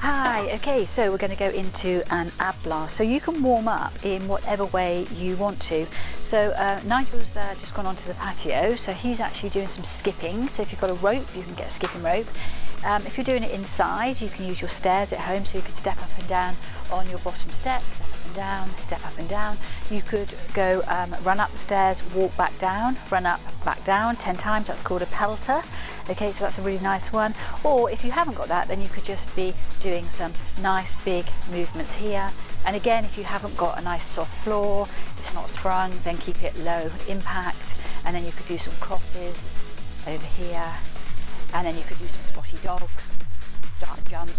Hi, okay, so we're going to go into an ab blast. So you can warm up in whatever way you want to. So Nigel's just gone onto the patio, so he's actually doing some skipping. So if you've got a rope, you can get a skipping rope. If you're doing it inside, you can use your stairs at home, so you could step up and down on your bottom step, step up and down, step up and down. You could go run up the stairs, walk back down, run up, back down 10 times. That's called a pelter. Okay, so that's a really nice one. Or if you haven't got that, then you could just be doing some nice big movements here. And again, if you haven't got a nice soft floor, it's not sprung, then keep it low impact. And then you could do some crosses over here. And then you could do some spotty dogs, dark jumps,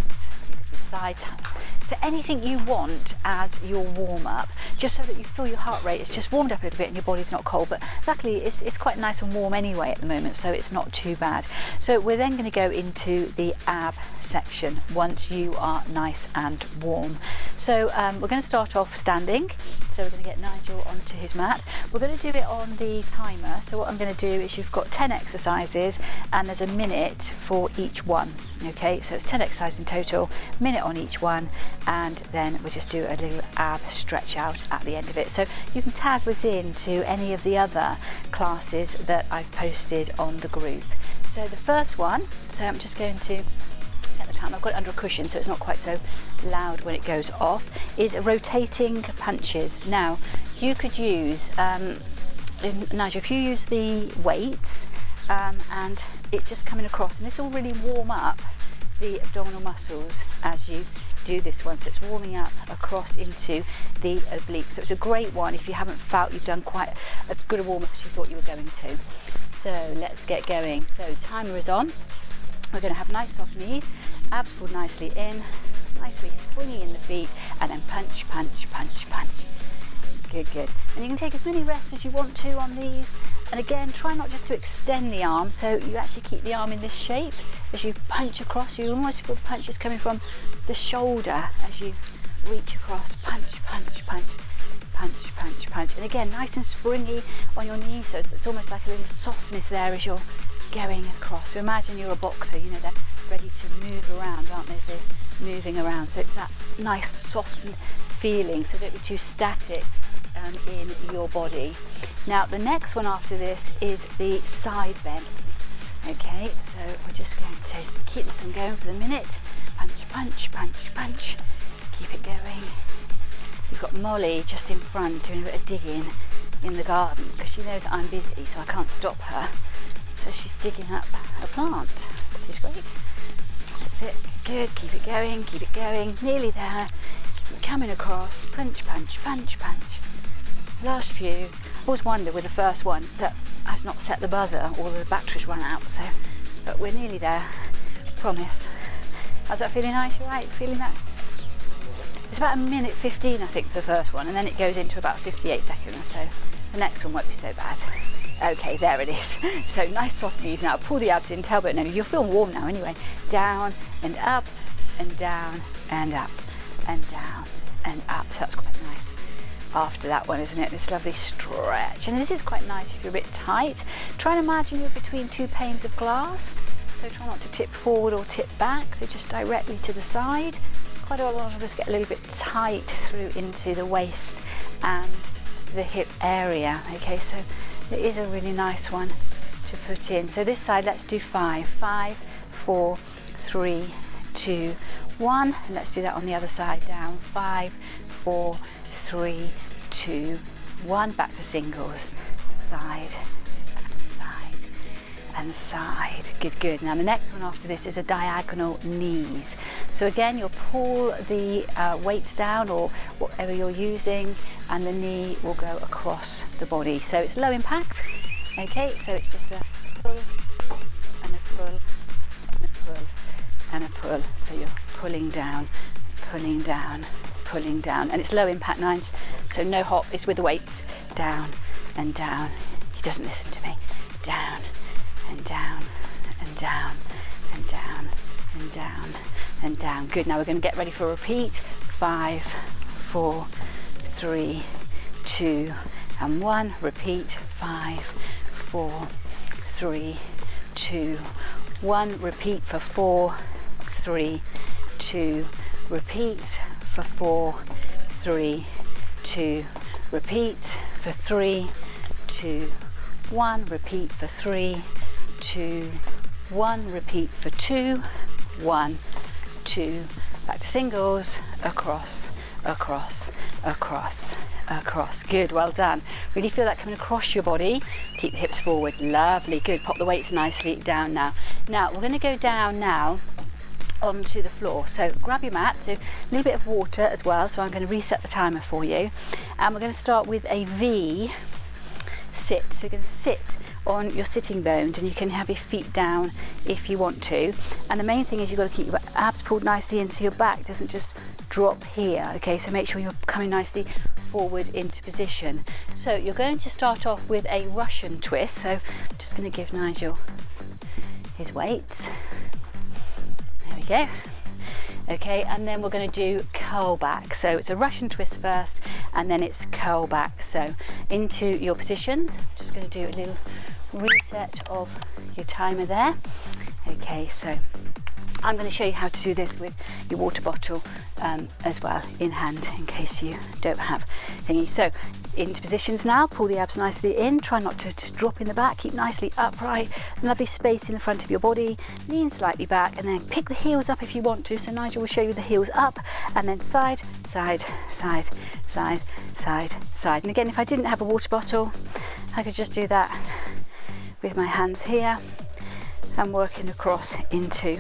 you could do side taps. So anything you want as your warm up, just so that you feel your heart rate is just warmed up a little bit and your body's not cold. But luckily it's quite nice and warm anyway at the moment, so it's not too bad. So we're then going to go into the ab section once you are nice and warm. So we're going to start off standing. So we're going to get Nigel onto his mat. We're going to do it on the timer. So what I'm going to do is you've got 10 exercises and there's a minute for each one. Okay, so it's 10 exercises in total, minute on each one, and then we'll just do a little ab stretch out at the end of it. So you can tag this in to any of the other classes that I've posted on the group. So the first one, so I'm just going to at the time, I've got it under a cushion so it's not quite so loud when it goes off, is rotating punches. Now you could use, Nigel, if you use the weights and it's just coming across, and this will really warm up the abdominal muscles as you do this one, so it's warming up across into the obliques. So it's a great one if you haven't felt you've done quite as good a warm up as you thought you were going to. So let's get going. So timer is on. We're going to have nice soft knees, abs pulled nicely in, nicely springy in the feet, and then punch, punch, punch, punch. Good, good. And you can take as many rests as you want to on these. And again, try not just to extend the arm, so you actually keep the arm in this shape as you punch across. You almost feel the punches coming from the shoulder as you reach across. Punch, punch, punch, punch, punch, punch. And again, nice and springy on your knees, so it's almost like a little softness there as you're going across. So imagine you're a boxer, you know, they're ready to move around, aren't they? So moving around. So it's that nice soft feeling, so don't be too static in your body. Now the next one after this is the side bends. Okay, so we're just going to keep this one going for the minute. Punch, punch, punch, punch. Keep it going. We've got Molly just in front doing a bit of digging in the garden because she knows that I'm busy, so I can't stop her. So she's digging up a plant, which is great. That's it, good, keep it going, nearly there. Coming across, punch, punch, punch, punch. Last few. I always wonder with the first one that I've not set the buzzer or the battery's run out, so, but we're nearly there, promise. How's that feeling, nice? You right, feeling that? It's about a minute 15, I think, for the first one, and then it goes into about 58 seconds, so the next one won't be so bad. Okay, there it is. So nice soft knees now. Pull the abs in, tailbone in. You'll feel warm now anyway. Down and up and down and up and down and up. So that's quite nice after that one, isn't it? This lovely stretch. And this is quite nice if you're a bit tight. Try and imagine you're between two panes of glass. So try not to tip forward or tip back. So just directly to the side. Quite a lot of us get a little bit tight through into the waist and the hip area. Okay, so it is a really nice one to put in. So this side, let's do 5, 5, 4, 3, 2, 1. And let's do that on the other side. Down, 5, 4, 3, 2, 1. Back to singles. Side and side and side. Good, good. Now the next one after this is a diagonal knees. So again, you'll pull the weights down or whatever you're using, and the knee will go across the body. So it's low impact. Okay, so it's just a pull and a pull and a pull and a pull. So you're pulling down, pulling down, pulling down, and it's low impact, nines. So no hop, it's with the weights. Down and down. He doesn't listen to me. Down and down and down and down and down and down. Good. Now we're going to get ready for a repeat. 5, 4, 3, 2, and 1. Repeat. 5, 4, 3, 2, 1. Repeat for 4, 3, 2, repeat for 4, 3, 2, repeat for 3, 2, 1, repeat for 3, 2, 1, repeat for 2, 1, 2, back to singles, across, across, across, across. Good, well done. Really feel that coming across your body. Keep the hips forward, lovely, good. Pop the weights nicely down now. Now, we're gonna go down now onto the floor. So grab your mat, so a little bit of water as well. So I'm gonna reset the timer for you. And we're gonna start with a V sit. So you're gonna sit on your sitting bones and you can have your feet down if you want to. And the main thing is you've got to keep your abs pulled nicely into your back. It doesn't just drop here, okay? So make sure you're coming nicely forward into position. So you're going to start off with a Russian twist. So I'm just going to give Nigel his weights. There we go. Okay, and then we're going to do curl back. So it's a Russian twist first and then it's curl back. So into your positions. Just going to do a little reset of your timer there. Okay, so I'm going to show you how to do this with your water bottle as well in hand in case you don't have thingy. So into positions now, pull the abs nicely in, try not to just drop in the back, keep nicely upright, lovely space in the front of your body, lean slightly back and then pick the heels up if you want to. So Nigel will show you the heels up and then side, side, side, side, side, side. And again, if I didn't have a water bottle, I could just do that with my hands here and working across into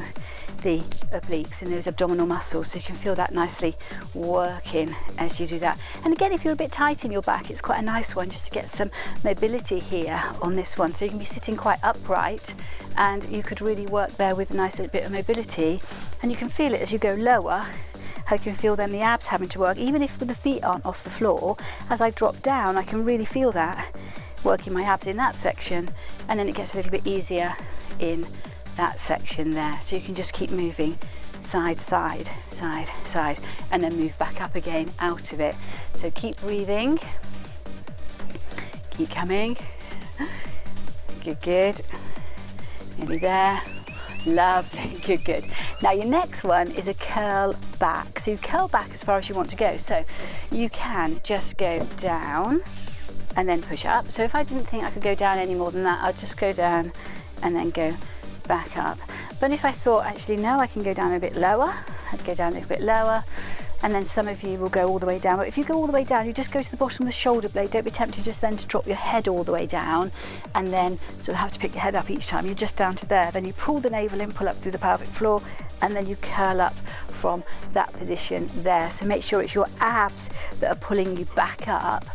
the obliques and those abdominal muscles, so you can feel that nicely working as you do that. And again, if you're a bit tight in your back, it's quite a nice one just to get some mobility here on this one. So you can be sitting quite upright and you could really work there with a nice bit of mobility, and you can feel it as you go lower. I can feel then the abs having to work, even if the feet aren't off the floor. As I drop down, I can really feel that working my abs in that section, and then it gets a little bit easier in that section there. So you can just keep moving side, side, side, side, and then move back up again out of it. So keep breathing, keep coming. Good, good. Nearly there. Lovely, good, good. Now your next one is a curl back. So you curl back as far as you want to go. So you can just go down and then push up. So if I didn't think I could go down any more than that, I'd just go down and then go back up. But if I thought, actually no, I can go down a bit lower, I'd go down a little bit lower, and then some of you will go all the way down. But if you go all the way down, you just go to the bottom of the shoulder blade. Don't be tempted just then to drop your head all the way down and then sort of have to pick your head up each time. You're just down to there. Then you pull the navel in, pull up through the pelvic floor, and then you curl up from that position there. So make sure it's your abs that are pulling you back up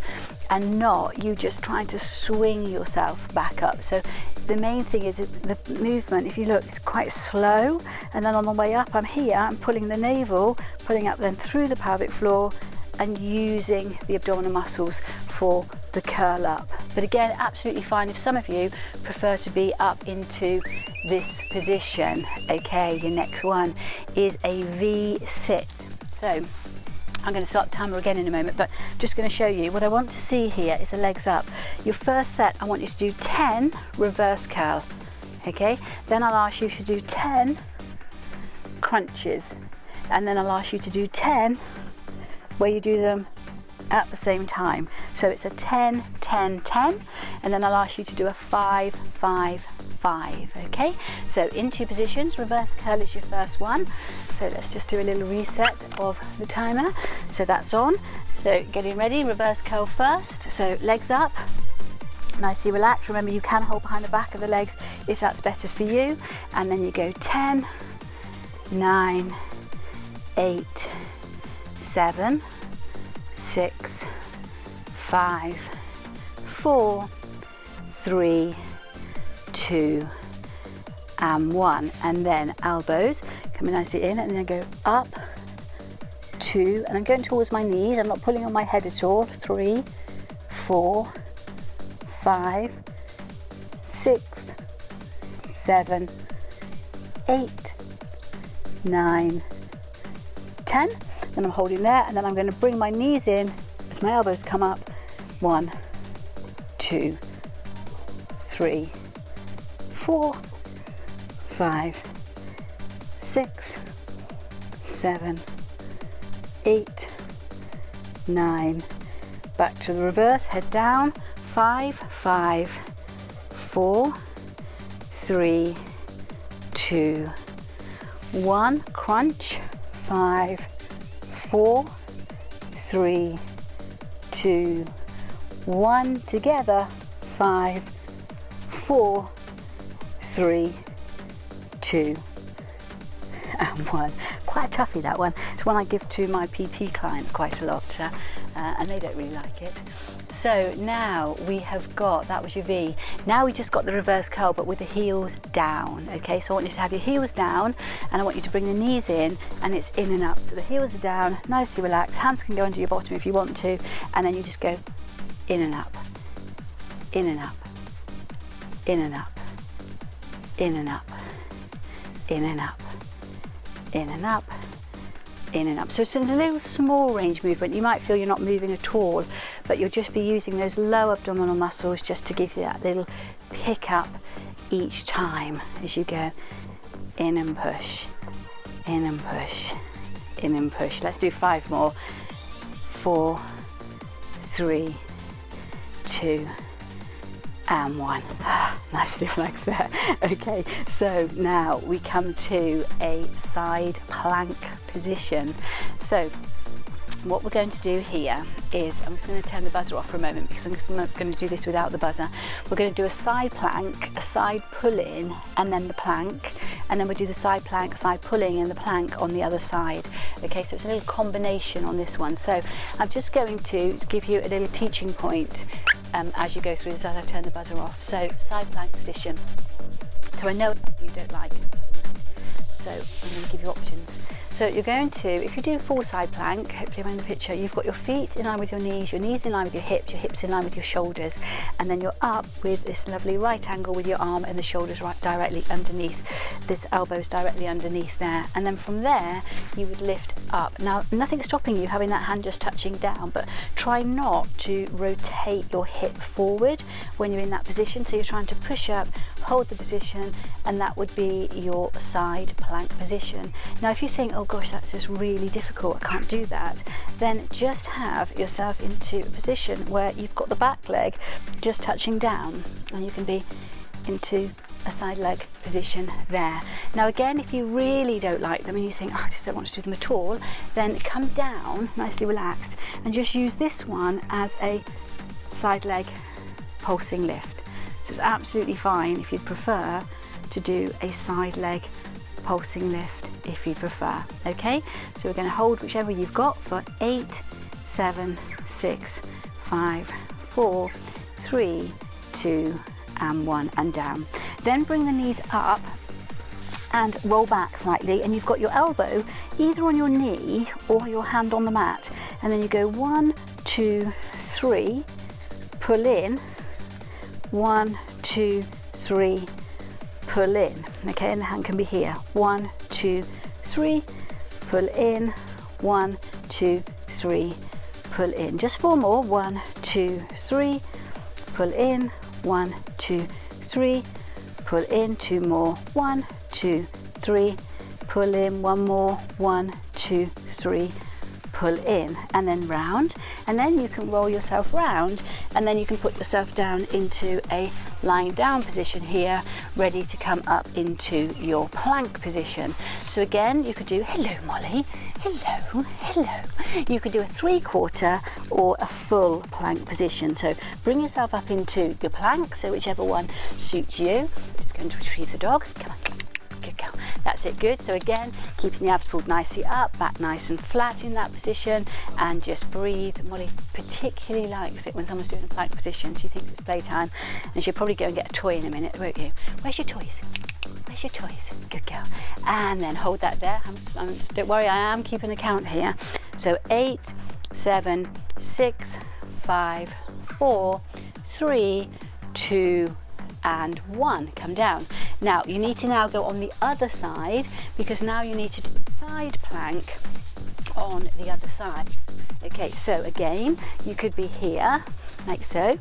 and not you just trying to swing yourself back up. So the main thing is the movement, if you look, it's quite slow, and then on the way up I'm here, I'm pulling the navel, pulling up then through the pelvic floor and using the abdominal muscles for the curl up. But again, absolutely fine if some of you prefer to be up into this position. Okay, your next one is a V sit. So I'm going to start the timer again in a moment, but I'm just going to show you what I want to see here is the legs up. Your first set, I want you to do 10 reverse curl. Okay, then I'll ask you to do 10 crunches, and then I'll ask you to do 10 where you do them at the same time. So it's a 10, 10, 10, and then I'll ask you to do a 5, 5, 5. Okay, so into positions, reverse curl is your first one. So let's just do a little reset of the timer. So that's on. So getting ready, reverse curl first. So legs up, nicely relaxed. Remember, you can hold behind the back of the legs if that's better for you. And then you go 10, 9, 8, 7, 6, 5, 4, 3, 2, and 1. And then elbows coming nicely in, and then go up, 2, and I'm going towards my knees. I'm not pulling on my head at all. 3, 4, 5, 6, 7, 8, 9, 10. Then I'm holding there, and then I'm going to bring my knees in as my elbows come up. 1, 2, 3, 4, 5, 6, 7, 8, 9, back to the reverse, head down, 5, 5, 4, 3, 2, 1, crunch, 5, 4, 3, 2, 1, together, 5, 4, 3, 2, and 1. Quite a toughie, that one. It's one I give to my PT clients quite a lot, and they don't really like it. So now we have got, that was your V. Now we just got the reverse curl, but with the heels down. Okay, so I want you to have your heels down, and I want you to bring the knees in, and it's in and up. So the heels are down, nicely relaxed. Hands can go under your bottom if you want to, and then you just go in and up, in and up, in and up, in and up, in and up, in and up, in and up. So it's a little small range movement. You might feel you're not moving at all, but you'll just be using those low abdominal muscles just to give you that little pick up each time as you go in and push, in and push, in and push. Let's do 5 more. 4, 3, 2, and 1. Nicely relaxed there. Okay, so now we come to a side plank position. So what we're going to do here is, I'm just going to turn the buzzer off for a moment because I'm just not going to do this without the buzzer. We're going to do a side plank, a side pull in, and then the plank, and then we'll do the side plank, side pulling, and the plank on the other side. Okay, so it's a little combination on this one. So I'm just going to give you a little teaching point as you go through this as I turn the buzzer off. So side plank position. So I know you don't like it, so I'm going to give you options. So you're going to, if you do full side plank, hopefully I'm in the picture, you've got your feet in line with your knees in line with your hips in line with your shoulders, and then you're up with this lovely right angle with your arm and the shoulders right directly underneath, this elbows directly underneath there, and then from there you would lift up. Now nothing's stopping you having that hand just touching down, but try not to rotate your hip forward when you're in that position. So you're trying to push up, hold the position, and that would be your side plank position. Now if you think, oh gosh, that's just really difficult, I can't do that, then just have yourself into a position where you've got the back leg just touching down, and you can be into a side leg position there. Now again, if you really don't like them and you think, oh, I just don't want to do them at all, then come down nicely relaxed and just use this one as a side leg pulsing lift. So it's absolutely fine if you'd prefer to do a side leg pulsing lift if you prefer. Okay, so we're going to hold whichever you've got for 8, 7, 6, 5, 4, 3, 2, and 1, and down. Then bring the knees up and roll back slightly, and you've got your elbow either on your knee or your hand on the mat, and then you go 1, 2, 3, pull in, 1, 2, 3, pull in. Okay, and the hand can be here. 1, 2, 3, pull in, 1, 2, 3, pull in. Just 4 more. 1, 2, 3, pull in, 1, 2, 3, pull in. 2 more. 1, 2, 3, pull in. 1 more. 1, 2, 3, pull in, and then round, and then you can roll yourself round, and then you can put yourself down into a lying down position here, ready to come up into your plank position. So again, you could do, hello Molly, hello, hello. You could do a 3/4 or a full plank position. So bring yourself up into your plank, so whichever one suits you. Just going to retrieve the dog, come on. Good girl. That's it, good. So again, keeping the abs pulled nicely up, back nice and flat in that position, and just breathe. Molly particularly likes it when someone's doing a plank position. She thinks it's playtime, and she'll probably go and get a toy in a minute, won't you? Where's your toys? Where's your toys? Good girl. And then hold that there. Don't worry, I am keeping a count here. So 8, 7, 6, 5, 4, 3, 2, and 1. Come down. Now you need to now go on the other side, because now you need to do a side plank on the other side. Okay, so again, you could be here like so,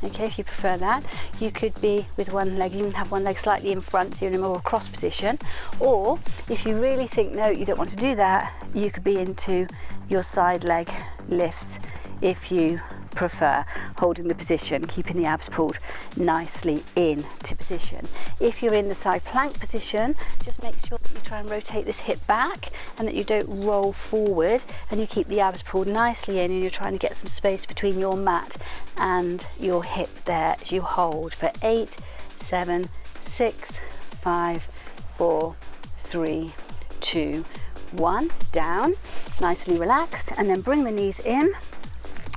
Okay, if you prefer that. You could be with one leg, you can have one leg slightly in front, so you're in a more cross position. Or if you really think, no, you don't want to do that, you could be into your side leg lifts if you prefer, holding the position, keeping the abs pulled nicely into position. If you're in the side plank position, just make sure that you try and rotate this hip back and that you don't roll forward, and you keep the abs pulled nicely in, and you're trying to get some space between your mat and your hip there as you hold for 8, 7, 6, 5, 4, 3, 2, 1, down, nicely relaxed, and then bring the knees in.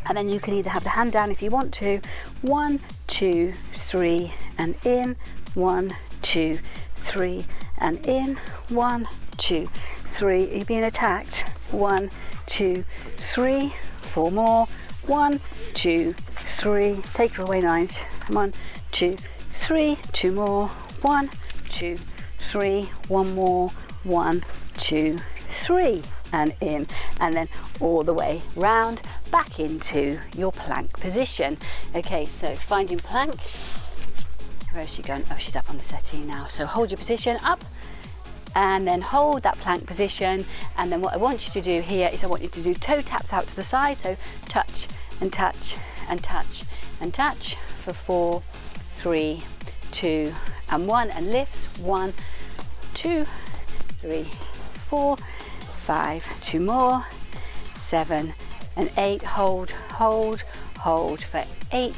And then you can either have the hand down if you want to. 1, 2, 3, and in. 1, 2, 3, and in. 1, 2, 3. Are you being attacked? 1, 2, 3. 4 more. 1, 2, 3. Take her away, Nige. 1, 2, 3. 2 more. 1, 2, 3. 1 more. 1, 2, 3. And in, and then all the way round back into your plank position. Okay, so finding plank. Where is she going? Oh, she's up on the settee now. So hold your position up and then hold that plank position. And then what I want you to do here is I want you to do toe taps out to the side. So touch and touch and touch and touch for 4, 3, 2, and 1, and lifts. 1, 2, 3, 4, 5, 2 more, 7 and 8, hold, hold, hold for 8,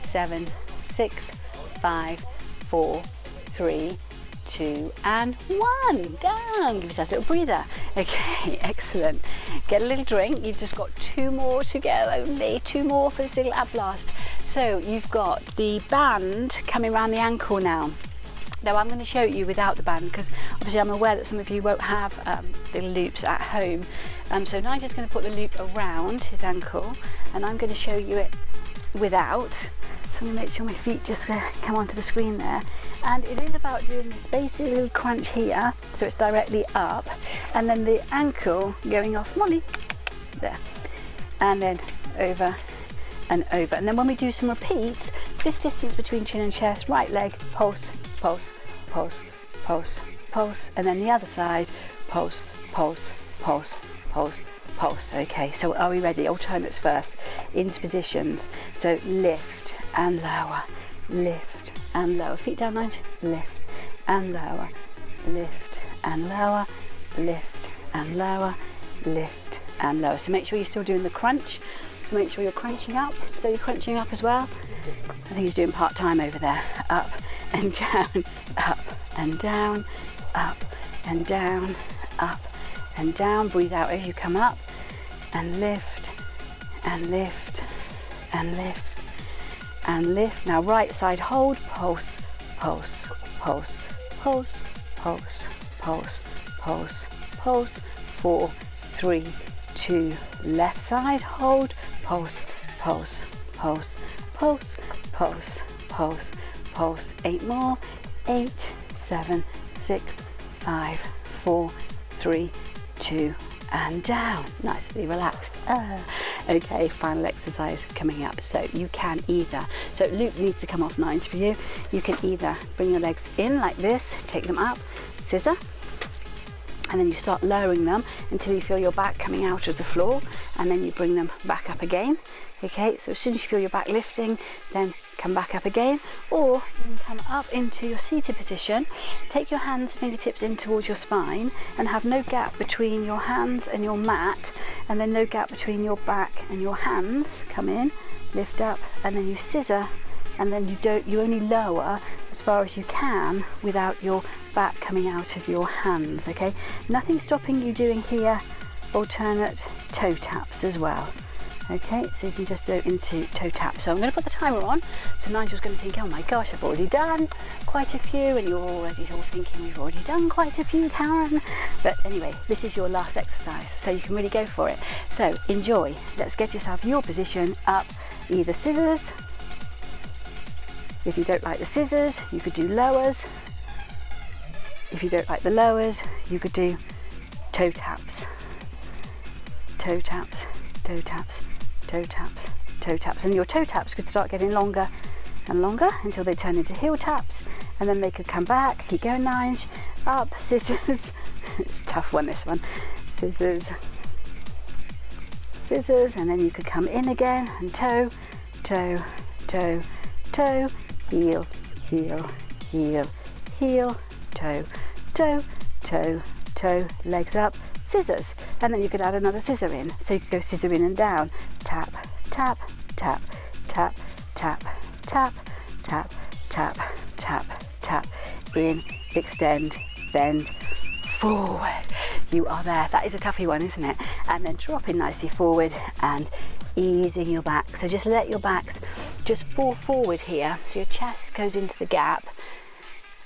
7, 6, 5, 4, 3, 2, and 1, down. Give yourself a little breather. Okay, excellent. Get a little drink. You've just got 2 more to go, only 2 more for this little ab blast. So you've got the band coming around the ankle now. Now I'm going to show you without the band, because obviously I'm aware that some of you won't have the loops at home. So Nigel's going to put the loop around his ankle, and I'm going to show you it without. So I'm going to make sure my feet just come onto the screen there. And it is about doing this basic little crunch here, so it's directly up, and then the ankle going off, Molly, there, and then over and over. And then when we do some repeats, this distance between chin and chest, right leg, pulse, pulse, pulse, pulse, pulse, and then the other side, pulse, pulse, pulse, pulse, pulse. Okay, so are we ready? Alternates first, into positions. So lift and lower, lift and lower. Feet down, Nige. Lift and lower, lift and lower, lift and lower, lift and lower. So make sure you're still doing the crunch. So make sure you're crunching up. So you're crunching up as well. I think he's doing part-time over there. Up and down, up and down, up and down, up and down. Breathe out as you come up, and lift and lift and lift and lift. Now right side hold, pulse, pulse, pulse, pulse, pulse, pulse, pulse, pulse. 4, 3, 2, left side hold, pulse, pulse, pulse, pulse, pulse, pulse, pulse. 8 more. 8, 7, 6, 5, 4, 3, 2, and down. Nicely relaxed. Okay, final exercise coming up. So you can either, so loop needs to come off 9 for you. You can either bring your legs in like this, take them up, scissor, and then you start lowering them until you feel your back coming out of the floor, and then you bring them back up again. Okay, so as soon as you feel your back lifting, then come back up again, or you can come up into your seated position, take your hands, fingertips in towards your spine, and have no gap between your hands and your mat, and then no gap between your back and your hands. Come in, lift up, and then you scissor, and then you only lower as far as you can without your back coming out of your hands. Okay, nothing stopping you doing here alternate toe taps as well. Okay, so you can just do it into toe taps. So I'm going to put the timer on, so Nigel's going to think, oh my gosh, I've already done quite a few, and you're already all thinking, we've already done quite a few, Karen. But anyway, this is your last exercise, so you can really go for it. So enjoy. Let's get yourself your position up, either scissors. If you don't like the scissors, you could do lowers. If you don't like the lowers, you could do toe taps. Toe taps, toe taps, toe taps, toe taps. And your toe taps could start getting longer and longer until they turn into heel taps, and then they could come back, keep going, 9, up, scissors. It's a tough one, this one. Scissors, scissors, and then you could come in again and toe, toe, toe, toe, heel, heel, heel, heel, toe, toe, toe, toe, legs up, scissors, and then you could add another scissor in. So you could go scissor in and down, tap, tap, tap, tap, tap, tap, tap, tap, tap, tap, in, extend, bend, forward. You are there. That is a toughie one, isn't it? And then dropping nicely forward and easing your back. So just let your backs just fall forward here. So your chest goes into the gap.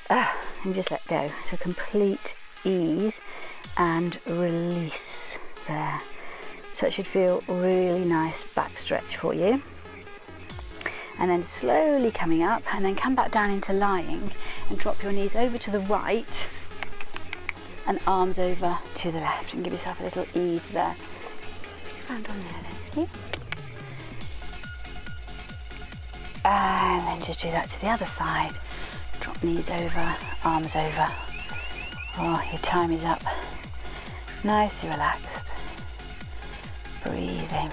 And just let go. So complete ease and release there. So it should feel really nice back stretch for you. And then slowly coming up, and then come back down into lying and drop your knees over to the right and arms over to the left, and give yourself a little ease there. And on there then. And then just do that to the other side. Drop knees over, arms over. Oh, your time is up. Nicely relaxed. Breathing.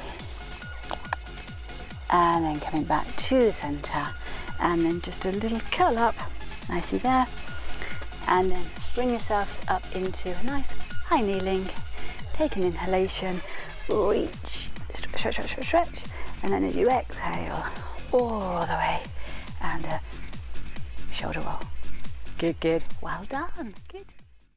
And then coming back to the centre, and then just a little curl up, nicely there, and then bring yourself up into a nice high kneeling. Take an inhalation, reach, stretch, stretch, stretch, stretch, and then as you exhale, all the way, and a shoulder roll. Good, good. Well done. Good.